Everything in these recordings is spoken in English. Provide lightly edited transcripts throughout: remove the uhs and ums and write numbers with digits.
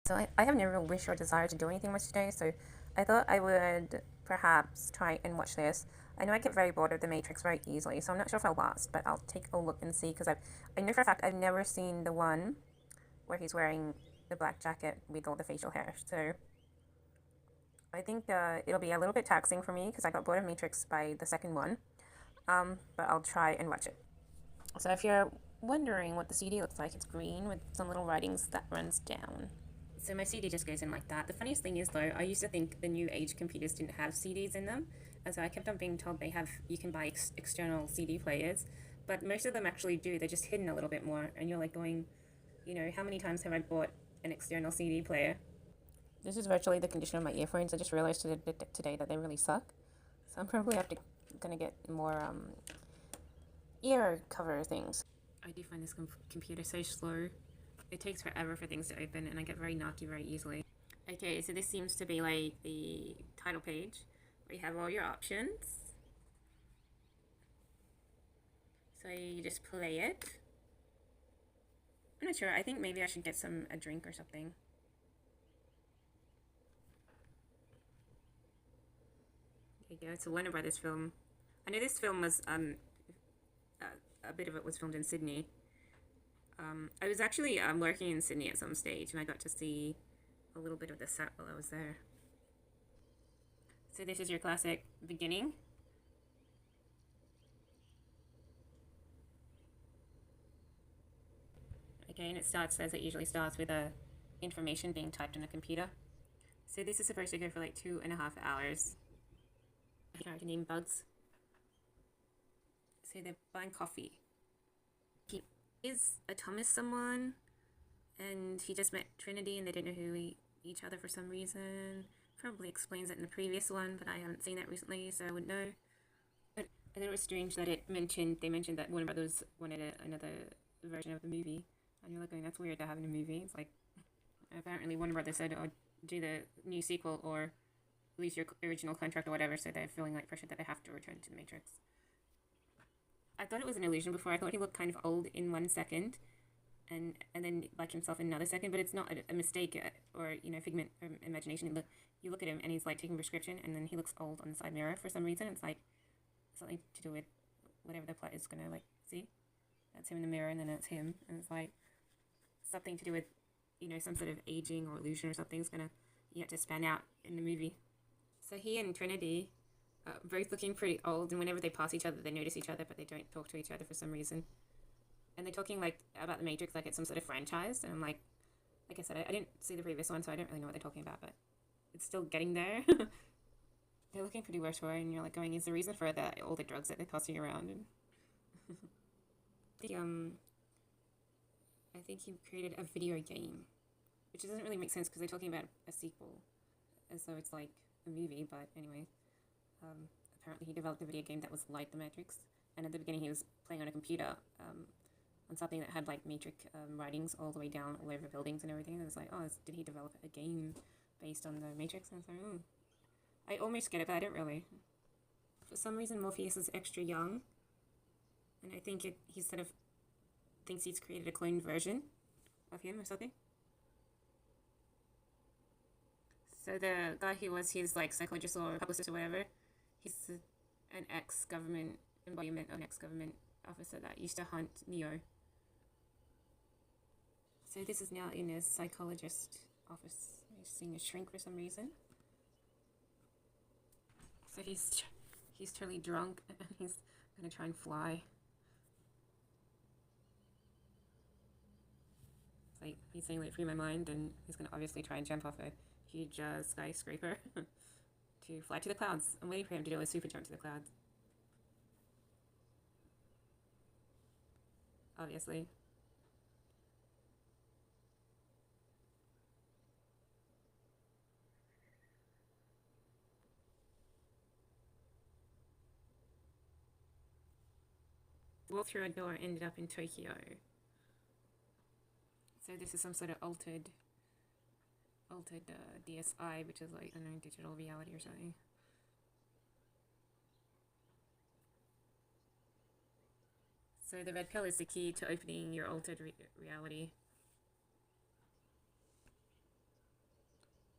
So I have no real wish or desire to do anything much today, so I thought I would perhaps try and watch this. I know I get very bored of The Matrix very easily, so I'm not sure if I'll last, but I'll take a look and see, because I know for a fact I've never seen the one where he's wearing the black jacket with all the facial hair, so I think it'll be a little bit taxing for me, because I got bored of Matrix by the second one, but I'll try and watch it. So if you're wondering what the CD looks like, it's green with some little writings that runs down. So my CD just goes in like that. The funniest thing is though, I used to think the new age computers didn't have CDs in them, and so I kept on being told you can buy external CD players, but most of them actually do. They're just hidden a little bit more, and you're like going, how many times have I bought an external CD player? This is virtually the condition of my earphones. I just realized today that they really suck, so I'm probably gonna get more ear cover things. I do find this computer so slow. It takes forever for things to open, and I get very knocky very easily. Okay, so this seems to be like the title page where you have all your options. So you just play it. I'm not sure. I think maybe I should get a drink or something. Okay, go. It's a Warner Brothers film. I know this film was a bit of it was filmed in Sydney. I was actually working in Sydney at some stage, and I got to see a little bit of the set while I was there. So this is your classic beginning. Okay, and it starts as it usually starts with information being typed on a computer. So this is supposed to go for like 2.5 hours. A character named Bugs. So they're buying coffee. He is a Thomas someone, and he just met Trinity and they didn't know each other for some reason. Probably explains it in the previous one, but I haven't seen that recently, so I wouldn't know. But I thought it was strange that they mentioned that Warner Brothers wanted another version of the movie, and you're like going, that's weird to have in a movie. It's like, apparently Warner Brothers said, oh, do the new sequel or lose your original contract or whatever, so they're feeling like pressure that they have to return to the Matrix. I thought it was an illusion before. I thought he looked kind of old in 1 second, and then like himself in another second, but it's not a mistake or figment of imagination. You look at him and he's like taking prescription, and then he looks old on the side mirror for some reason. It's like something to do with whatever the plot is gonna see. That's him in the mirror, and then it's him, and it's like something to do with some sort of aging or illusion or something's gonna to span out in the movie. So he and Trinity both looking pretty old, and whenever they pass each other, they notice each other, but they don't talk to each other for some reason. And they're talking like about the Matrix like it's some sort of franchise, and I'm like I said, I didn't see the previous one, so I don't really know what they're talking about, but it's still getting there. They're looking pretty worse for it, and you're like going, is the reason for that all the drugs that they're passing around? And I think he created a video game, which doesn't really make sense because they're talking about a sequel, as though it's like a movie. But anyway, apparently he developed a video game that was like The Matrix, and at the beginning he was playing on a computer on something that had like Matrix writings all the way down all over buildings and everything. And I was like, oh, did he develop a game based on The Matrix? And I was like, I almost get it, but I don't really. For some reason, Morpheus is extra young, and I think he sort of thinks he's created a cloned version of him or something. So the guy who was his like psychologist or publicist or whatever, he's an ex-government embodiment of an ex-government officer that used to hunt Neo. So this is now in his psychologist office. He's seeing a shrink for some reason. So he's totally drunk and he's gonna try and fly. It's like he's saying like free my mind, and he's gonna obviously try and jump off a huge skyscraper to fly to the clouds. I'm waiting for him to do a super jump to the clouds. Obviously. Walked through a door, ended up in Tokyo. So this is some sort of altered DSI, which is like, I don't know, digital reality or something. So the red pill is the key to opening your altered reality.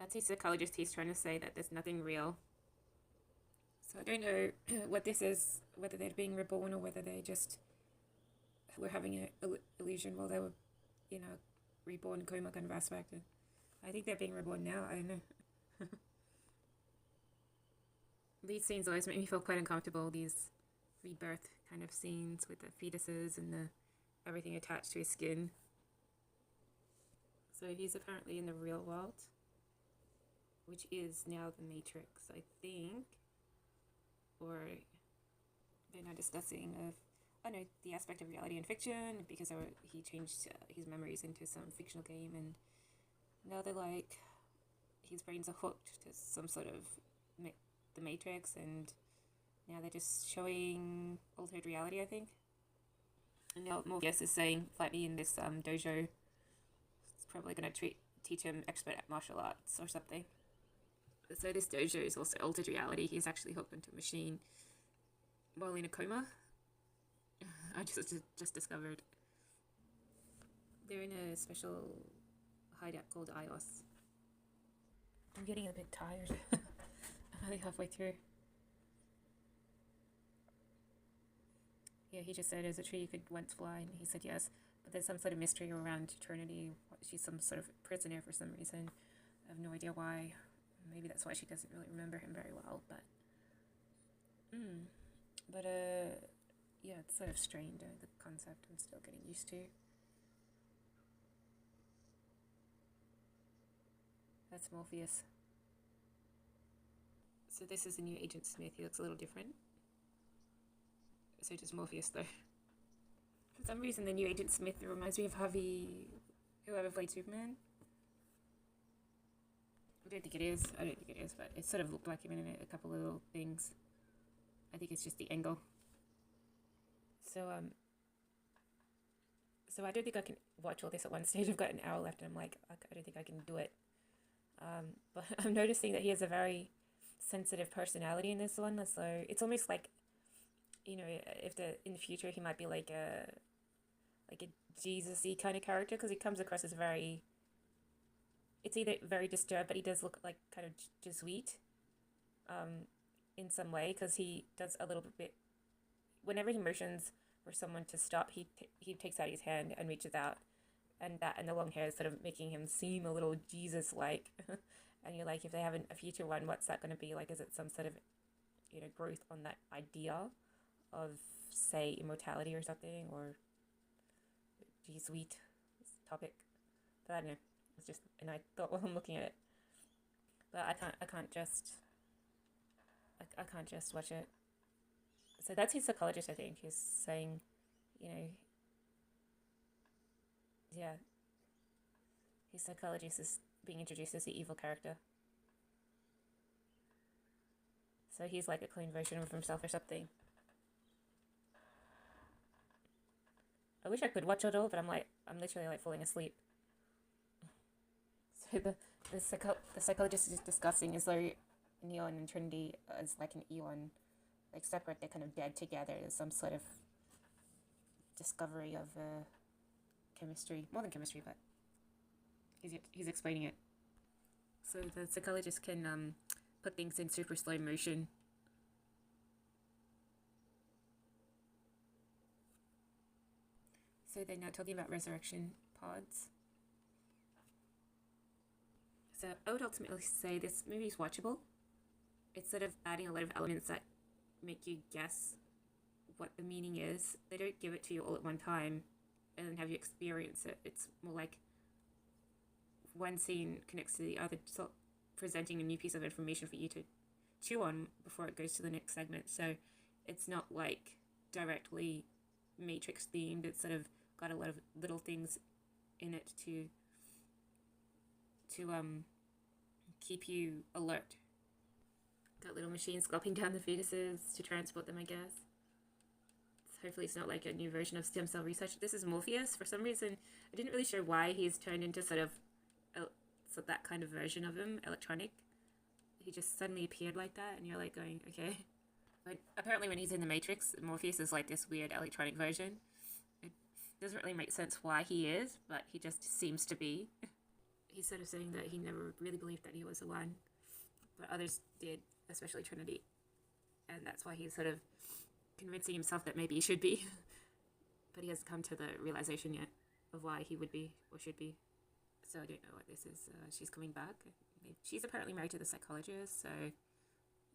That's his psychologist. He's trying to say that there's nothing real. So I don't know what this is, whether they're being reborn or whether they just were having an illusion while they were, reborn coma kind of aspect. I think they're being reborn now. I don't know. These scenes always make me feel quite uncomfortable. These rebirth kind of scenes with the fetuses and the everything attached to his skin. So he's apparently in the real world, which is now the Matrix, I think. Or they're now discussing the aspect of reality and fiction, because he changed his memories into some fictional game, and now they're like, his brains are hooked to some sort of the Matrix, and now they're just showing altered reality, I think. And now Morpheus is saying flatly in this dojo, it's probably going to teach him expert at martial arts or something. So this dojo is also altered reality. He's actually hooked into a machine while in a coma. I just discovered. They're in a special hideout called IOS. I'm getting a bit tired. I'm only halfway through. Yeah, he just said, is it true you could once fly? And he said yes. But there's some sort of mystery around Trinity. She's some sort of prisoner for some reason. I have no idea why. Maybe that's why she doesn't really remember him very well, but... yeah, it's sort of strange, the concept I'm still getting used to. That's Morpheus. So this is the new Agent Smith. He looks a little different. So does Morpheus, though. For some reason, the new Agent Smith reminds me of Harvey, whoever played Superman. I don't think it is, but it sort of looked like him in a couple of little things. I think it's just the angle. So I don't think I can watch all this at one stage. I've got an hour left and I'm like, I don't think I can do it. But I'm noticing that he has a very sensitive personality in this one. So it's almost like, if in the future he might be like a Jesus-y kind of character, because he comes across as very... It's either very disturbed, but he does look like kind of Jesuit in some way, because he does a little bit... Whenever he motions for someone to stop, he takes out his hand and reaches out. And that and the long hair is sort of making him seem a little Jesus-like. And you're like, if they have a future one, what's that going to be like? Is it some sort of, growth on that idea of, say, immortality or something? Or Jesuit topic? But I don't know. It's just, and I thought while I'm looking at it, but I can't just watch it. So that's his psychologist, I think. He's saying, yeah, his psychologist is being introduced as the evil character. So he's like a clone version of himself or something. I wish I could watch it all, but I'm literally like falling asleep. So the psychologist is discussing as though Neon and Trinity is like an eon, like separate. They're kind of dead together. There's some sort of discovery of chemistry, more than chemistry, but he's explaining it. So the psychologist can put things in super slow motion. So they're now talking about resurrection pods. So I would ultimately say this movie is watchable. It's sort of adding a lot of elements that make you guess what the meaning is. They don't give it to you all at one time and then have you experience it. It's more like one scene connects to the other, so presenting a new piece of information for you to chew on before it goes to the next segment. So it's not like directly Matrix themed. It's sort of got a lot of little things in it to keep you alert. Got little machines gulping down the fetuses to transport them, I guess. So hopefully it's not like a new version of stem cell research. This is Morpheus. For some reason, I didn't really sure why he's turned into sort of that kind of version of him, electronic. He just suddenly appeared like that, and you're like going, okay. But apparently when he's in the Matrix, Morpheus is like this weird electronic version. It doesn't really make sense why he is, but he just seems to be. he's sort of saying that he never really believed that he was the one, but others did, especially Trinity. And that's why he's sort of convincing himself that maybe he should be. But he hasn't come to the realization yet of why he would be or should be. So I don't know what this is. She's coming back. She's apparently married to the psychologist, so...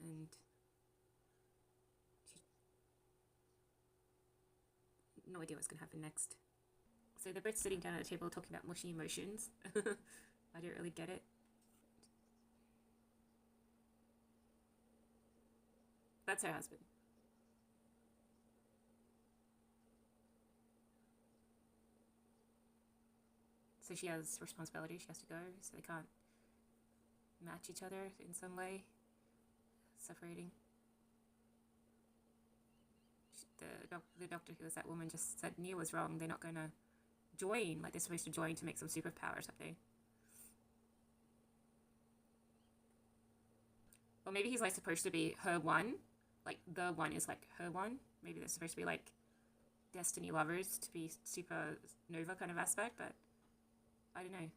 And... No idea what's going to happen next. So they're both sitting down at a table talking about mushy emotions. I don't really get it. That's her husband. So she has responsibility, she has to go, so they can't match each other in some way, separating. The doctor who was that woman just said Nia was wrong, they're not going to join, like they're supposed to join to make some superpower or something. Or maybe he's like supposed to be her one, like the one is like her one. Maybe they're supposed to be like destiny lovers to be supernova kind of aspect, but I don't know.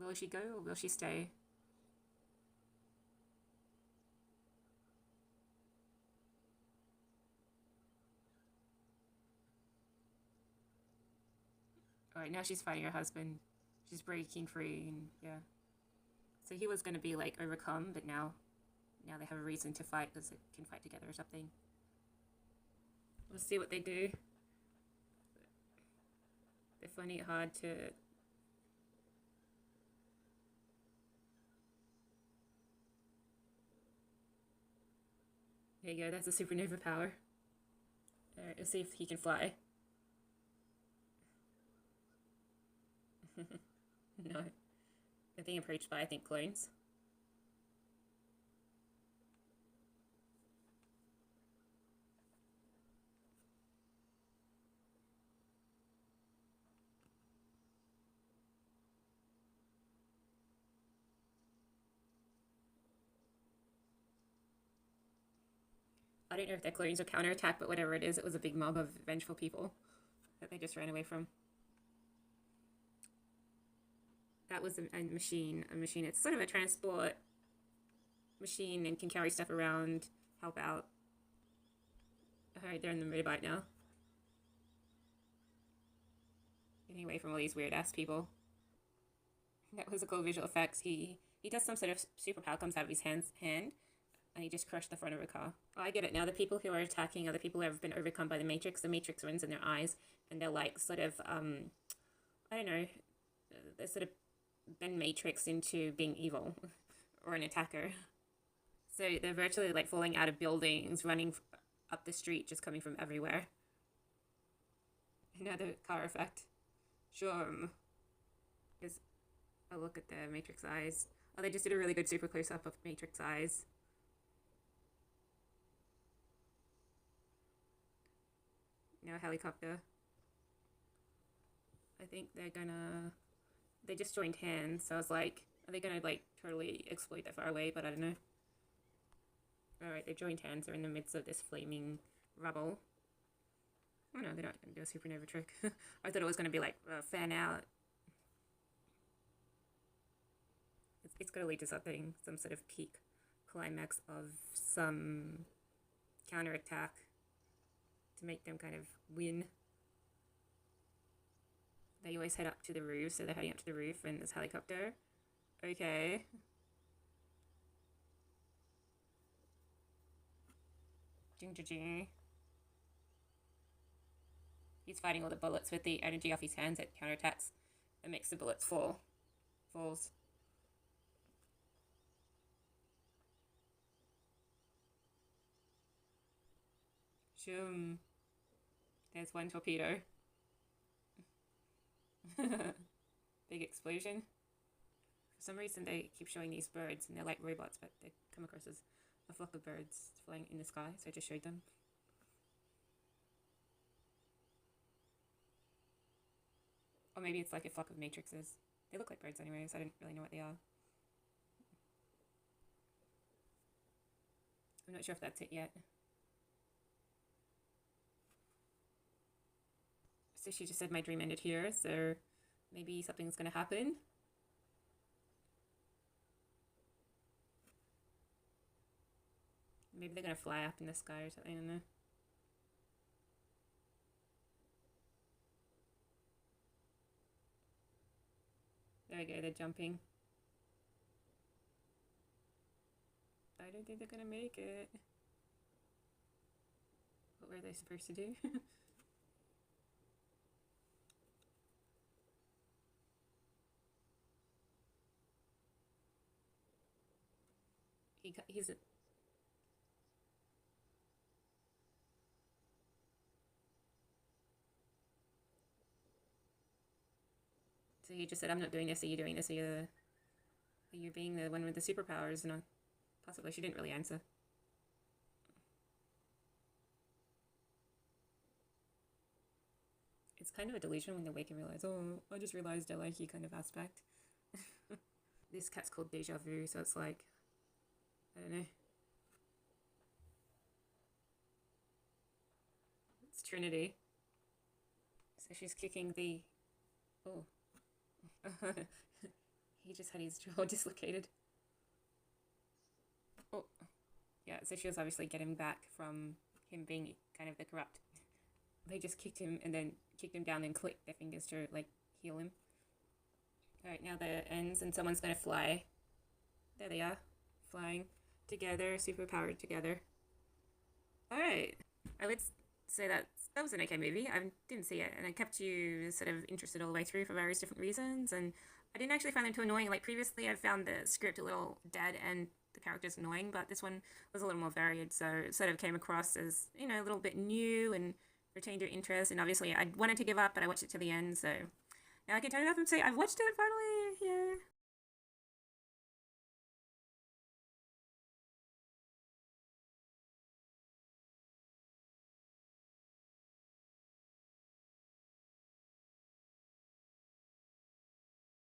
Will she go or will she stay? Alright, now she's fighting her husband. She's breaking free and yeah. So he was going to be like overcome, but now they have a reason to fight because they can fight together or something. We'll see what they do. They're finding it hard to... There you go, that's a supernova power. Alright, let's see if he can fly. No. They're being approached by, I think, clones. I don't know if they're clones or counterattack, but whatever it is, it was a big mob of vengeful people that they just ran away from. That was a machine. A machine. It's sort of a transport machine and can carry stuff around, help out. Alright, they're in the motorbike now. Getting away from all these weird ass people. That was a cool visual effects. He does some sort of superpower, comes out of his hand, and he just crushed the front of a car. Oh, I get it now. The people who are attacking are the people who have been overcome by the Matrix. The Matrix runs in their eyes, and they're like sort of, I don't know, they're sort of been matrixed into being evil or an attacker. So they're virtually like falling out of buildings, running up the street, just coming from everywhere. Another car effect. Sure. Here's a look at the Matrix eyes. Oh, they just did a really good super close up of Matrix eyes. Now helicopter. I think they're gonna... They just joined hands, so I was like, are they gonna like totally exploit that far away? But I don't know. Alright, they joined hands. They're in the midst of this flaming rubble. Oh no, they're not gonna do a supernova trick. I thought it was gonna be like fan out. It's gonna lead to something, some sort of peak climax of some counterattack to make them kind of win. They always head up to the roof, so they're heading up to the roof in this helicopter. Okay. Jing. He's fighting all the bullets with the energy off his hands. It counterattacks and makes the bullets falls. Shoom. There's one torpedo. Big explosion. For some reason they keep showing these birds and they're like robots, but they come across as a flock of birds flying in the sky, so I just showed them. Or maybe it's like a flock of matrixes. They look like birds anyways, I didn't really know what they are. I'm not sure if that's it yet. So she just said my dream ended here, so maybe something's gonna happen. Maybe they're gonna fly up in the sky or something, I don't know. There we go, they're jumping. I don't think they're gonna make it. What were they supposed to do? He's a, so he just said, "I'm not doing this. Are you doing this? Are you being the one with the superpowers?" And possibly she didn't really answer. It's kind of a delusion when they wake and realize, oh, I just realized I like you kind of aspect. This cat's called Deja Vu, so it's like, I don't know. It's Trinity. So she's kicking the. Oh. He just had his jaw dislocated. Oh. Yeah, so she was obviously getting back from him being kind of the corrupt. They just kicked him and then kicked him down and clicked their fingers to like heal him. Alright, now that ends and someone's gonna fly. There they are. Flying together, super powered together. Alright. I would say that was an okay movie. I didn't see it and I kept you sort of interested all the way through for various different reasons, and I didn't actually find them too annoying. Like previously I found the script a little dead and the characters annoying, but this one was a little more varied, so it sort of came across as, you know, a little bit new and retained your interest. And obviously I wanted to give up, but I watched it to the end, so now I can turn it off and say I've watched it finally. Yeah.